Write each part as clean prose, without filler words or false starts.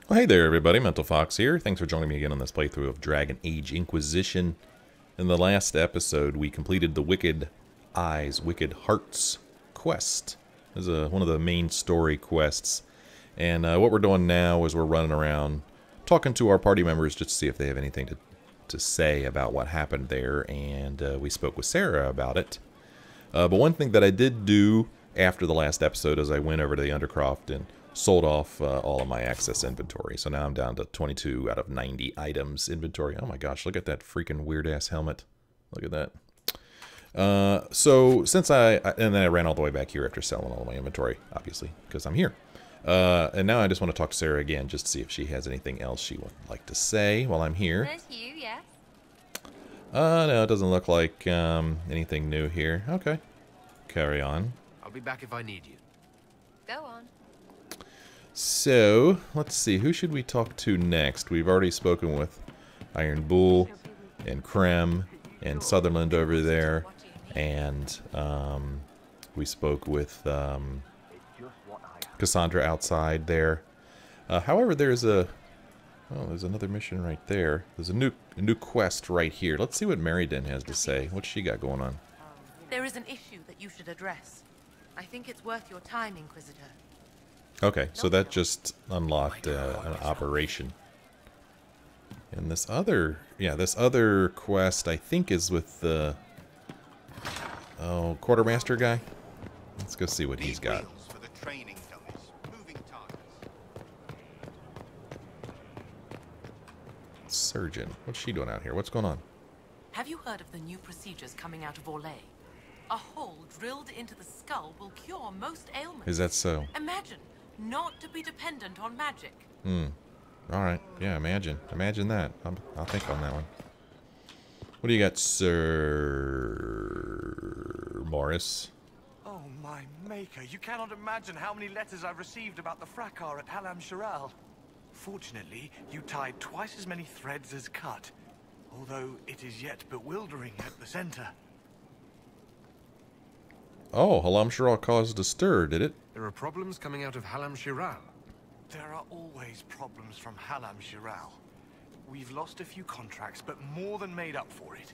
Well, hey there everybody, Mental Fox here. Thanks for joining me again on this playthrough of Dragon Age Inquisition. In the last episode, we completed the Wicked Eyes, Wicked Hearts quest. This is one of the main story quests. And what we're doing now is we're running around talking to our party members just to see if they have anything to say about what happened there. And we spoke with Sarah about it. But one thing that I did do after the last episode is I went over to the Undercroft and sold off all of my excess inventory. So now I'm down to 22 out of 90 items inventory. Oh my gosh, look at that freaking weird-ass helmet. Look at that. So since and then I ran all the way back here after selling all of my inventory, obviously, because I'm here. And now I just want to talk to Sarah again just to see if she has anything else she would like to say while I'm here. There's you, yes. No, it doesn't look like anything new here. Okay. Carry on. I'll be back if I need you. Go on. So, let's see, who should we talk to next? We've already spoken with Iron Bull and Krem and Sutherland over there, and we spoke with Cassandra outside there. However, there's another mission right there. There's a new quest right here. Let's see what Maryden has to say. What's she got going on? There is an issue that you should address. I think it's worth your time, Inquisitor. Okay, so that just unlocked an operation. And this other quest I think is with the Quartermaster guy. Let's go see what he's got. Surgeon, what's she doing out here? What's going on? Have you heard of the new procedures coming out of Orlais? A hole drilled into the skull will cure most ailments. Is that so? Imagine not to be dependent on magic. Alright, yeah, imagine that. I'll think on that one. What do you got, Sir Morris? Oh, my maker. You cannot imagine how many letters I've received about the fracas at Halam Shiral. Fortunately, you tied twice as many threads as cut, although it is yet bewildering at the center. Oh, Halam Shiral caused a stir, did it? There are problems coming out of Halam Shiral. There are always problems from Halam Shiral. We've lost a few contracts, but more than made up for it.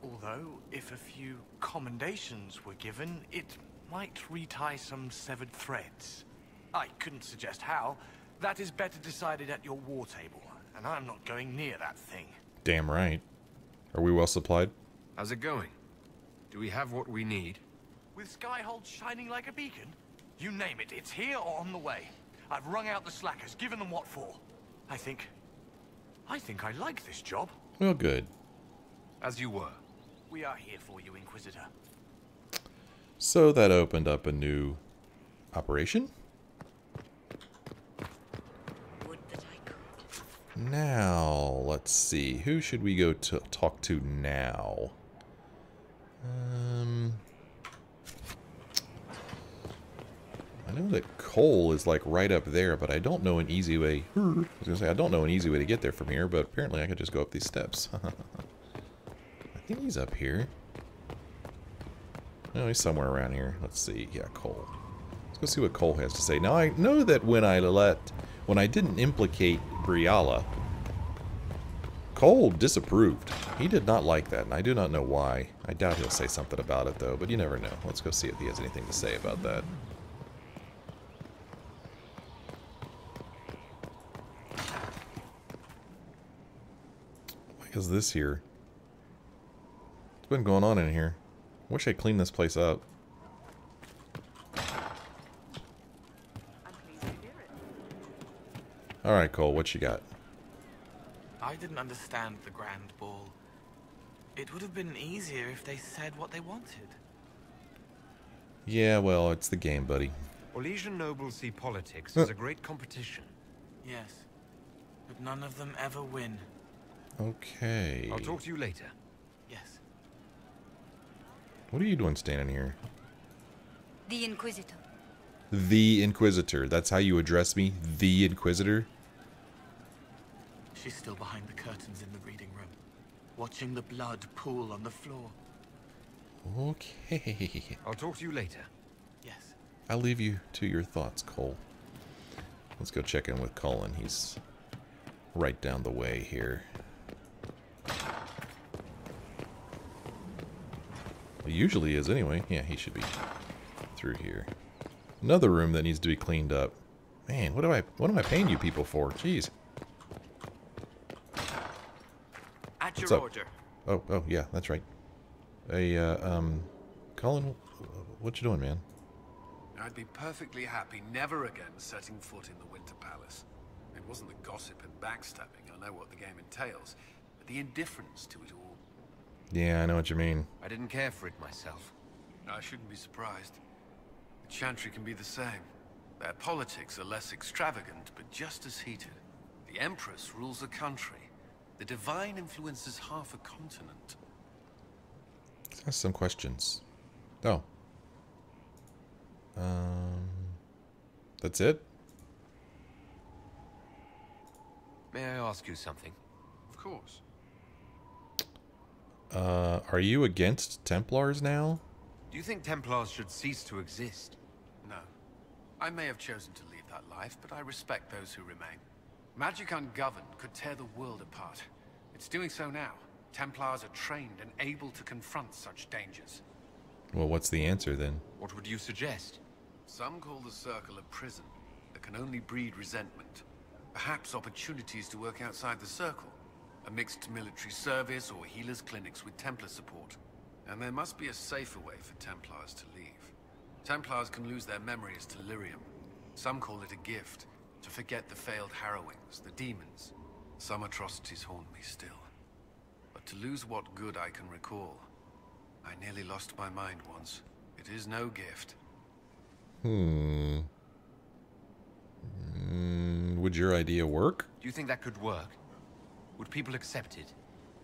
Although, if a few commendations were given, it might retie some severed threads. I couldn't suggest how. That is better decided at your war table, and I'm not going near that thing. Damn right. Are we well supplied? How's it going? Do we have what we need? With Skyhold shining like a beacon? You name it, it's here or on the way. I've wrung out the slackers, given them what for. I think I like this job. Well, good. As you were. We are here for you, Inquisitor. So that opened up a new operation. Would that I could. Now, let's see. Who should we go to talk to now? I know that coal is like right up there, but I don't know an easy way. I was gonna say I don't know an easy way to get there from here, but apparently I could just go up these steps. I think he's up here. No, he's somewhere around here. Let's see. Yeah, coal. Let's go see what Cole has to say. Now I know that when I didn't implicate Briala, Cole disapproved. He did not like that, and I do not know why. I doubt he'll say something about it though, but you never know. Let's go see if he has anything to say about that. Is this here? What's been going on in here? Wish I cleaned this place up. Alright, Cole, what you got? I didn't understand the Grand Ball. It would have been easier if they said what they wanted. Yeah, well, it's the game, buddy. Orlesian nobles see politics as a great competition. Yes, but none of them ever win. Okay. I'll talk to you later. Yes. What are you doing standing here? The Inquisitor. The Inquisitor. That's how you address me? The Inquisitor? She's still behind the curtains in the reading room, watching the blood pool on the floor. Okay. I'll talk to you later. Yes. I'll leave you to your thoughts, Cole. Let's go check in with Cullen. He's right down the way here. He usually is anyway. Yeah, he should be through here. Another room that needs to be cleaned up. Man, what am I paying you people for? Jeez. At What's your up? order. Oh, yeah, that's right. Hey, Cullen, what you doing, man? I'd be perfectly happy never again setting foot in the Winter Palace. It wasn't the gossip and backstabbing, I know what the game entails, but the indifference to it all. Yeah, I know what you mean. I didn't care for it myself. I shouldn't be surprised. The Chantry can be the same. Their politics are less extravagant, but just as heated. The Empress rules a country. The Divine influences half a continent. Let's ask some questions. Oh. That's it? May I ask you something? Of course. Are you against Templars now? Do you think Templars should cease to exist? No. I may have chosen to leave that life, but I respect those who remain. Magic ungoverned could tear the world apart. It's doing so now. Templars are trained and able to confront such dangers. Well, what's the answer then? What would you suggest? Some call the Circle a prison that can only breed resentment. Perhaps opportunities to work outside the Circle. A mixed military service or healers' clinics with Templar support. And there must be a safer way for Templars to leave. Templars can lose their memories to lyrium. Some call it a gift, to forget the failed harrowings, the demons. Some atrocities haunt me still. But to lose what good I can recall, I nearly lost my mind once. It is no gift. Would your idea work? Do you think that could work? Would people accept it?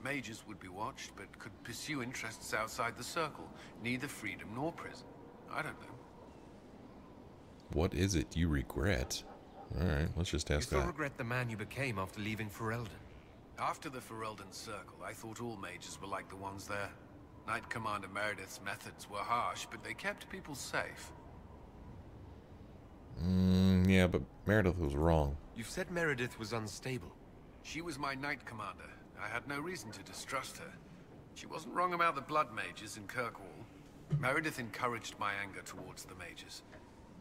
Mages would be watched, but could pursue interests outside the Circle. Neither freedom nor prison. I don't know. What is it you regret? Alright, let's just You ask still that. regret the man you became after leaving Ferelden? After the Ferelden Circle, I thought all mages were like the ones there. Knight Commander Meredith's methods were harsh, but they kept people safe. Yeah, but Meredith was wrong. You've said Meredith was unstable. She was my Knight Commander. I had no reason to distrust her. She wasn't wrong about the Blood Mages in Kirkwall. Meredith encouraged my anger towards the mages.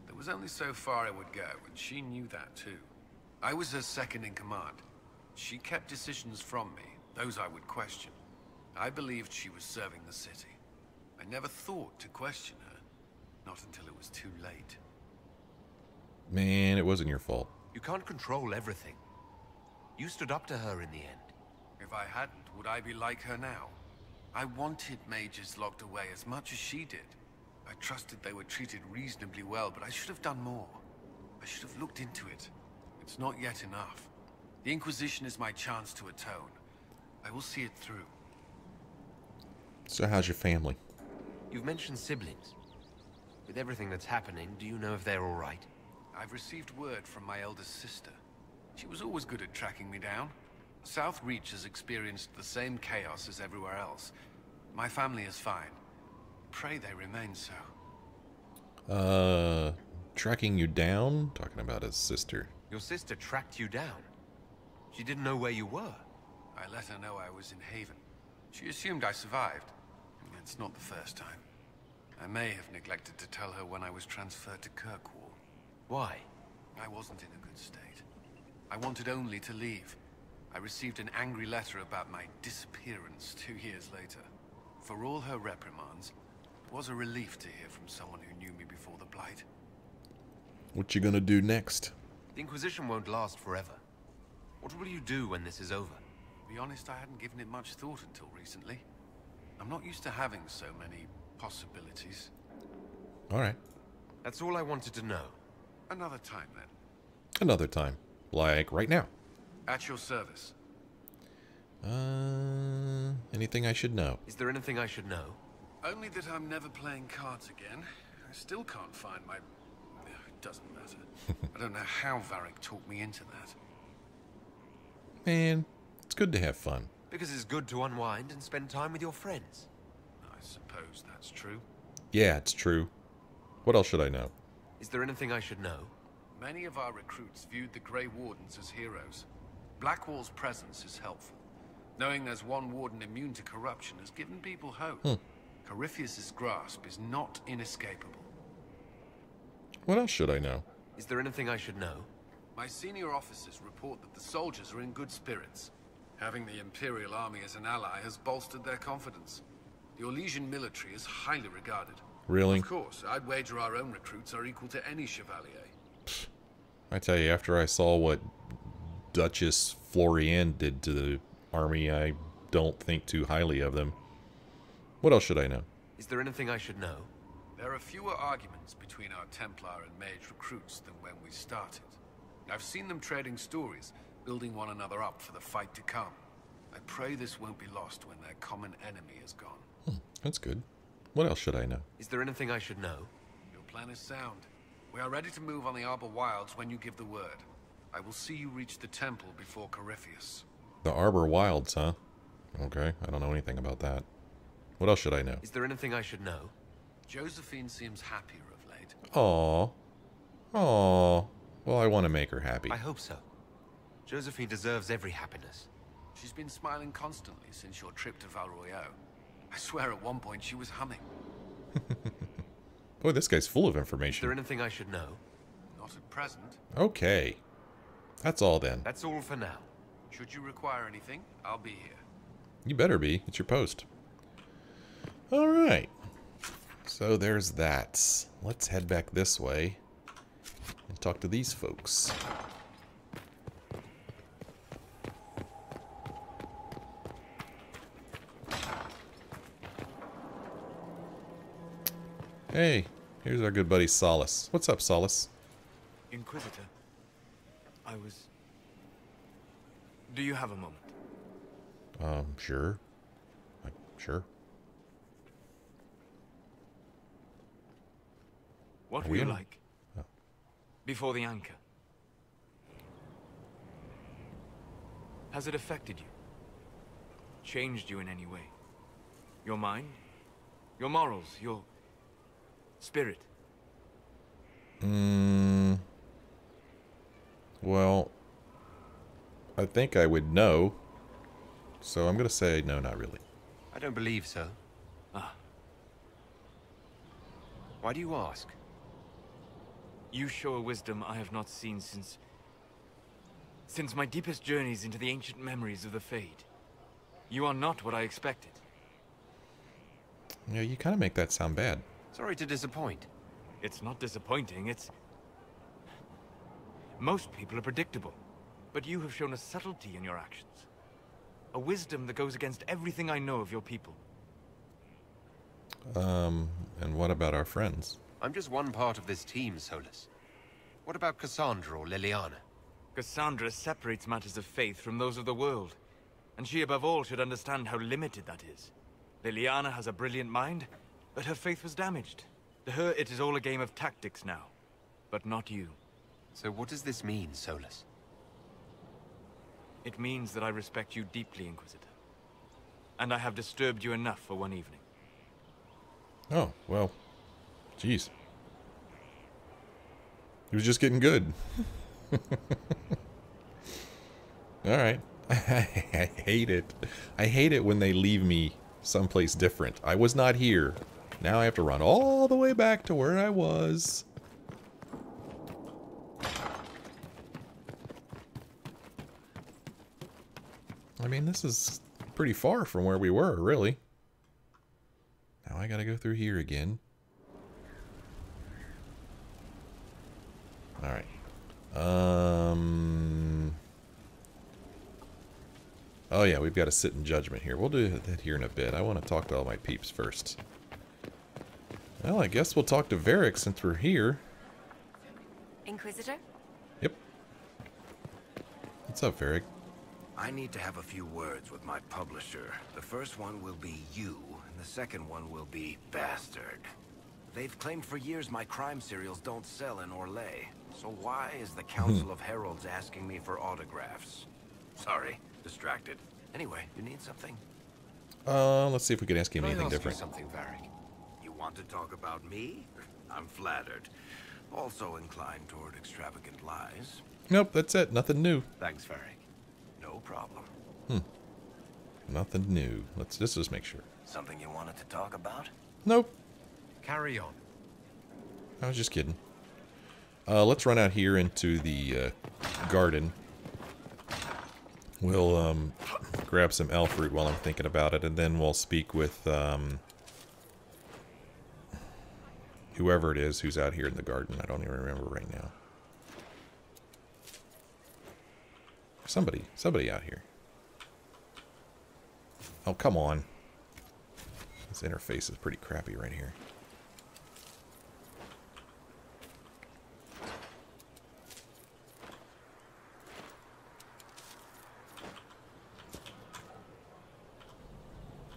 There was only so far I would go, and she knew that too. I was her second in command. She kept decisions from me, those I would question. I believed she was serving the city. I never thought to question her, not until it was too late. Man, it wasn't your fault. You can't control everything. You stood up to her in the end. If I hadn't, would I be like her now? I wanted mages locked away as much as she did. I trusted they were treated reasonably well, but I should have done more. I should have looked into it. It's not yet enough. The Inquisition is my chance to atone. I will see it through. So how's your family? You've mentioned siblings. With everything that's happening, do you know if they're all right? I've received word from my eldest sister. She was always good at tracking me down. South Reach has experienced the same chaos as everywhere else. My family is fine. Pray they remain so. Tracking you down? Talking about his sister. Your sister tracked you down. She didn't know where you were. I let her know I was in Haven. She assumed I survived. It's not the first time. I may have neglected to tell her when I was transferred to Kirkwall. Why? I wasn't in a good state. I wanted only to leave. I received an angry letter about my disappearance 2 years later. For all her reprimands, it was a relief to hear from someone who knew me before the Blight. What you gonna do next? The Inquisition won't last forever. What will you do when this is over? To be honest, I hadn't given it much thought until recently. I'm not used to having so many possibilities. Alright. That's all I wanted to know. Another time, then. Another time. Like right now. At your service. Anything I should know? Is there anything I should know? Only that I'm never playing cards again. I still can't find my... It doesn't matter. I don't know how Varric talked me into that. Man, it's good to have fun. Because it's good to unwind and spend time with your friends. I suppose that's true. Yeah, it's true. What else should I know? Is there anything I should know? Many of our recruits viewed the Grey Wardens as heroes. Blackwall's presence is helpful. Knowing there's one warden immune to corruption has given people hope. Corypheus's grasp is not inescapable. What else should I know? Is there anything I should know? My senior officers report that the soldiers are in good spirits. Having the Imperial Army as an ally has bolstered their confidence. The Orlesian military is highly regarded. Really? Of course, I'd wager our own recruits are equal to any chevalier. I tell you, after I saw what Duchess Florian did to the army, I don't think too highly of them. What else should I know? Is there anything I should know? There are fewer arguments between our Templar and Mage recruits than when we started. I've seen them trading stories, building one another up for the fight to come. I pray this won't be lost when their common enemy is gone. That's good. What else should I know? Is there anything I should know? Your plan is sound. We are ready to move on the Arbor Wilds when you give the word. I will see you reach the temple before Corypheus. The Arbor Wilds, huh? Okay, I don't know anything about that. What else should I know? Is there anything I should know? Josephine seems happier of late. Aww. Aww. Well, I want to make her happy. I hope so. Josephine deserves every happiness. She's been smiling constantly since your trip to Val Royeaux. I swear at one point she was humming. Boy, this guy's full of Is information. there anything I should know? Not at present. Okay. That's all then. That's all for now. Should you require anything, I'll be here. You better be. It's your post. Alright. So there's that. Let's head back this way and talk to these folks. Hey, here's our good buddy Solas. What's up, Solas? Inquisitor, Do you have a moment? Sure. Sure. What Are were we you in? like? Oh. Before the anchor? Has it affected you? Changed you in any way? Your mind? Your morals? Your spirit? Well, I think I would know. So I'm going to say no, not really. I don't believe so. Ah, Why do you ask? you show a wisdom I have not seen since my deepest journeys into the ancient memories of the Fade. You are not what I expected. Yeah, you kind of make that sound bad. Sorry to disappoint. It's not disappointing, it's... Most people are predictable, but you have shown a subtlety in your actions. A wisdom that goes against everything I know of your people. And what about our friends? I'm just one part of this team, Solas. What about Cassandra or Liliana? Cassandra separates matters of faith from those of the world, and she above all should understand how limited that is. Liliana has a brilliant mind, but her faith was damaged. To her, it is all a game of tactics now, but not you. So what does this mean, Solas? It means that I respect you deeply, Inquisitor. And I have disturbed you enough for one evening. Oh, well, jeez. He was just getting good. Alright. I hate it. I hate it when they leave me someplace different. I was not here. Now I have to run all the way back to where I was. I mean, this is pretty far from where we were, really. Now I gotta go through here again. Alright. Oh yeah, we've got to sit in judgment here. We'll do that here in a bit. I want to talk to all my peeps first. Well, I guess we'll talk to Varric since we're here. Inquisitor? Yep. What's up, Varric? I need to have a few words with my publisher. The first one will be you, and the second one will be Bastard. They've claimed for years my crime serials don't sell in Orlais. So why is the Council of Heralds asking me for autographs? Sorry, distracted. Anyway, you need something? Let's see if we can ask him Can I anything ask you different. something, Varric? You want to talk about me? I'm flattered. Also inclined toward extravagant lies. Nope, that's it. Nothing new. Thanks, Varric. problem. Nothing new. Let's just make sure. Something you wanted to talk about? Nope. Carry on. I was just kidding. Let's run out here into the garden. We'll grab some elf fruit while I'm thinking about it, and then we'll speak with whoever it is who's out here in the garden. I don't even remember right now. Somebody out here. Oh, come on. This interface is pretty crappy right here.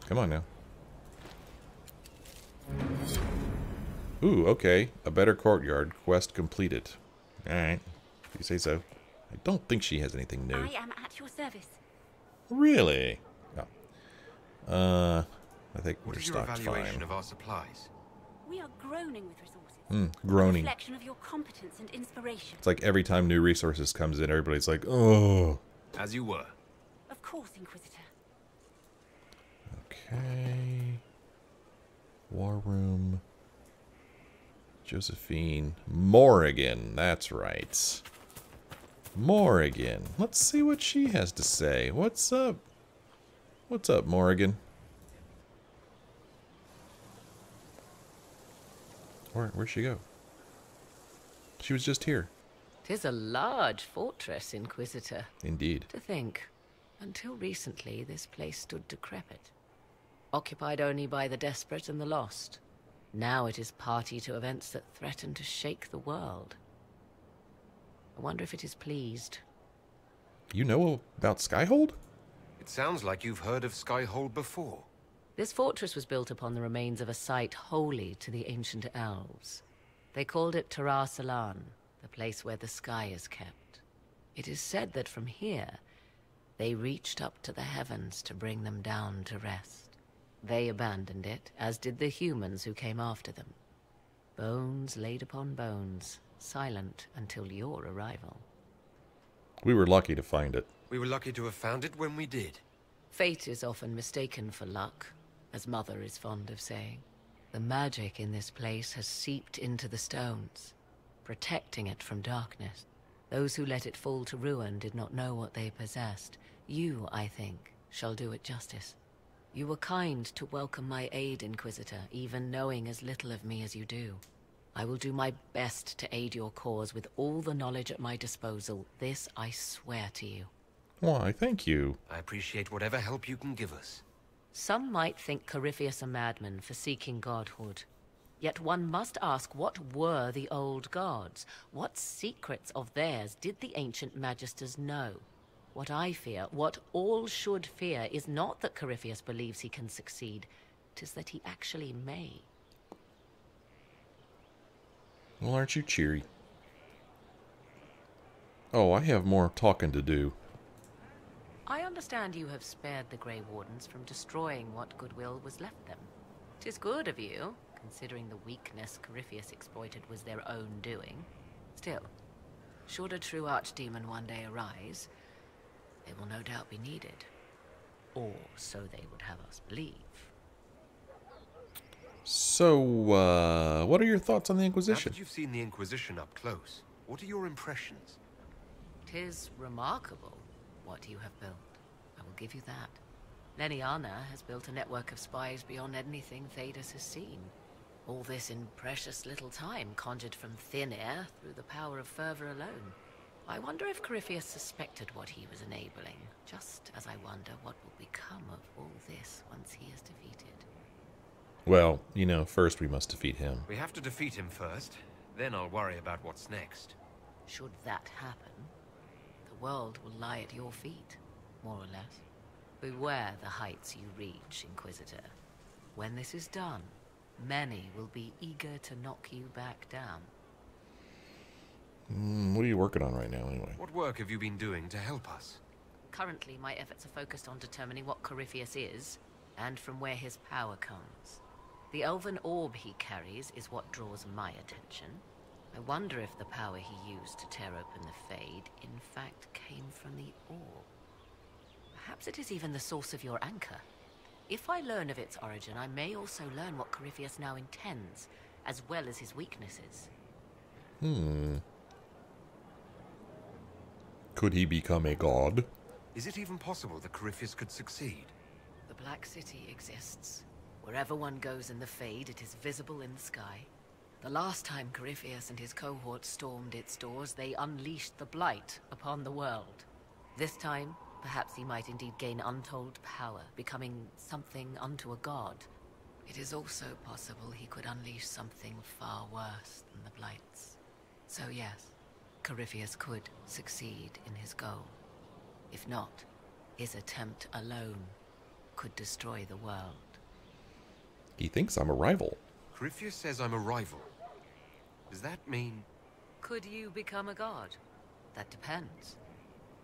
Come on now. Ooh, okay. A better courtyard. Quest completed. Alright. If you say so. I don't think she has anything new. I am at your service. Really? Oh. I think What we're is your stocked evaluation fine. of our supplies? We are groaning with resources. A Groaning. reflection of your competence and inspiration. It's like every time new resources comes in, everybody's like, oh. As you were. Of course, Inquisitor. Okay. War room. Josephine. Morrigan. That's right. Morrigan. Let's see what she has to say. What's up? What's up, Morrigan? Where'd she go? She was just here. 'Tis a large fortress, Inquisitor. Indeed. To think, until recently this place stood decrepit. Occupied only by the desperate and the lost. Now it is party to events that threaten to shake the world. I wonder if it is pleased. You know about Skyhold? It sounds like you've heard of Skyhold before. This fortress was built upon the remains of a site holy to the ancient elves. They called it Salan, the place where the sky is kept. It is said that from here, they reached up to the heavens to bring them down to rest. They abandoned it, as did the humans who came after them. Bones laid upon bones, silent until your arrival. We were lucky to find it. We were lucky to have found it when we did. Fate is often mistaken for luck, as Mother is fond of saying. The magic in this place has seeped into the stones, protecting it from darkness. Those who let it fall to ruin did not know what they possessed. You, I think, shall do it justice. You were kind to welcome my aid, Inquisitor, even knowing as little of me as you do. I will do my best to aid your cause with all the knowledge at my disposal. This I swear to you. Why, thank you. I appreciate whatever help you can give us. Some might think Corypheus a madman for seeking godhood. Yet one must ask, what were the old gods? What secrets of theirs did the ancient magisters know? What I fear, what all should fear, is not that Corypheus believes he can succeed. 'Tis that he actually may. Well, aren't you cheery? Oh, I have more talking to do. I understand you have spared the Grey Wardens from destroying what goodwill was left them. 'Tis good of you, considering the weakness Corypheus exploited was their own doing. Still, should a true archdemon one day arise, they will no doubt be needed. Or so they would have us believe. So, what are your thoughts on the Now Inquisition? that you've seen the Inquisition up close, what are your impressions? 'Tis remarkable what you have built. I will give you that. Leniana has built a network of spies beyond anything Thedas has seen. All this in precious little time, conjured from thin air through the power of fervor alone. I wonder if Corypheus suspected what he was enabling, just as I wonder what will become of all this once he is defeated. Well, you know, first we must defeat him. We have to defeat him first, then I'll worry about what's next. Should that happen, the world will lie at your feet, more or less. Beware the heights you reach, Inquisitor. When this is done, many will be eager to knock you back down. What are you working on right now, anyway? What work have you been doing to help us? Currently, my efforts are focused on determining what Corypheus is, and from where his power comes. The elven orb he carries is what draws my attention. I wonder if the power he used to tear open the Fade, in fact, came from the orb. Perhaps it is even the source of your anchor. If I learn of its origin, I may also learn what Corypheus now intends, as well as his weaknesses. Could he become a god? Is it even possible that Corypheus could succeed? The Black City exists. Wherever one goes in the Fade, it is visible in the sky. The last time Corypheus and his cohort stormed its doors, they unleashed the Blight upon the world. This time, perhaps he might indeed gain untold power, becoming something unto a god. It is also possible he could unleash something far worse than the Blights. So yes, Corypheus could succeed in his goal. If not, his attempt alone could destroy the world. He thinks I'm a rival. Corypheus says I'm a rival. Does that mean... Could you become a god? That depends.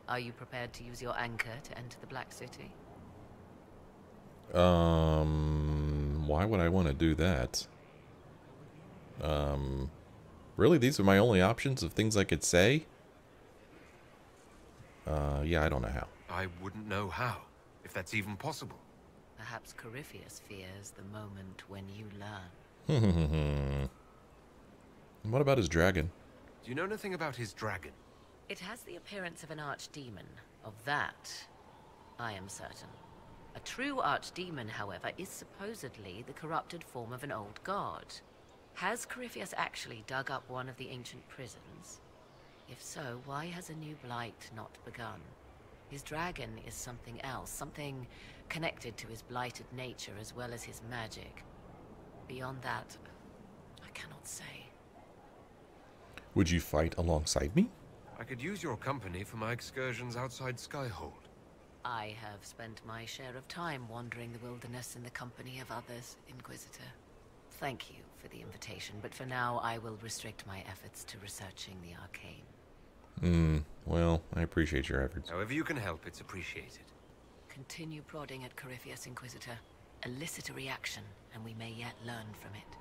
Are you prepared to use your anchor to enter the Black City? Why would I want to do that? Really, these are my only options of things I could say? Yeah, I don't know how. I wouldn't know how, if that's even possible. Perhaps Corypheus fears the moment when you learn. What about his dragon? Do you know anything about his dragon? It has the appearance of an archdemon. Of that, I am certain. A true archdemon, however, is supposedly the corrupted form of an old god. Has Corypheus actually dug up one of the ancient prisons? If so, why has a new blight not begun? His dragon is something else, something connected to his blighted nature as well as his magic. Beyond that, I cannot say. Would you fight alongside me? I could use your company for my excursions outside Skyhold. I have spent my share of time wandering the wilderness in the company of others, Inquisitor. Thank you for the invitation, but for now I will restrict my efforts to researching the arcane. Well, I appreciate your efforts. However you can help, it's appreciated. Continue prodding at Corypheus, Inquisitor. Elicit a reaction, and we may yet learn from it.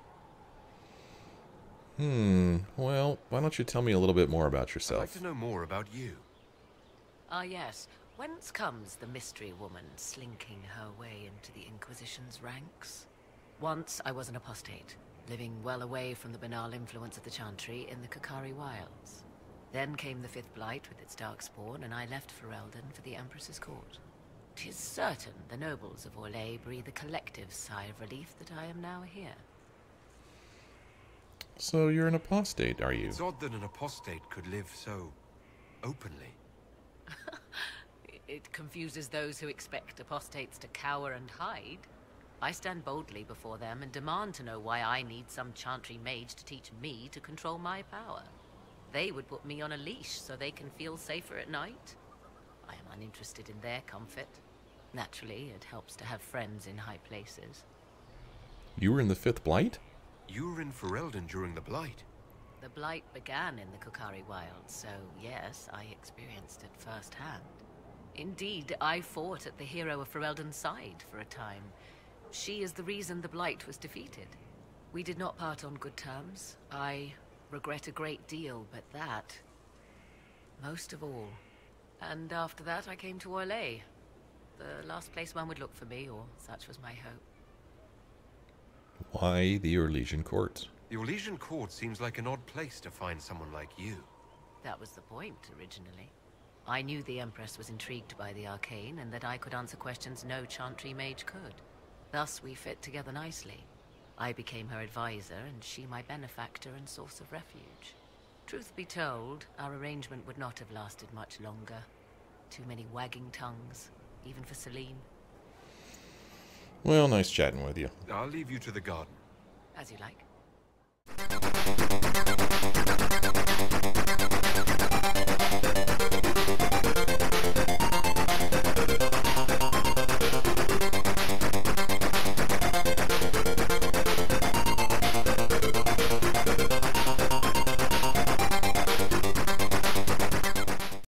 Well, why don't you tell me a little bit more about I'd yourself? like to know more about you. Ah, yes. Whence comes the mystery woman slinking her way into the Inquisition's ranks? Once I was an apostate, living well away from the banal influence of the Chantry in the Kakari Wilds. Then came the Fifth Blight with its darkspawn, and I left Ferelden for the Empress's court. 'Tis certain the nobles of Orlais breathe a collective sigh of relief that I am now here. So you're an apostate, are you? It's odd that an apostate could live so openly. It confuses those who expect apostates to cower and hide. I stand boldly before them and demand to know why I need some Chantry mage to teach me to control my power. They would put me on a leash so they can feel safer at night. I am uninterested in their comfort. Naturally, it helps to have friends in high places. You were in the Fifth Blight? You were in Ferelden during the Blight. The Blight began in the Kakari Wilds, so yes, I experienced it firsthand. Indeed, I fought at the hero of Ferelden's side for a time. She is the reason the Blight was defeated. We did not part on good terms. I regret a great deal, but that, most of all. And after that, I came to Orlais. The last place one would look for me, or such was my hope. Why the Orlesian Court? The Orlesian Court seems like an odd place to find someone like you. That was the point, originally. I knew the Empress was intrigued by the arcane, and that I could answer questions no Chantry mage could. Thus, we fit together nicely. I became her advisor, and she my benefactor and source of refuge. Truth be told, our arrangement would not have lasted much longer. Too many wagging tongues, even for Celine. Well, nice chatting with you. I'll leave you to the garden. As you like.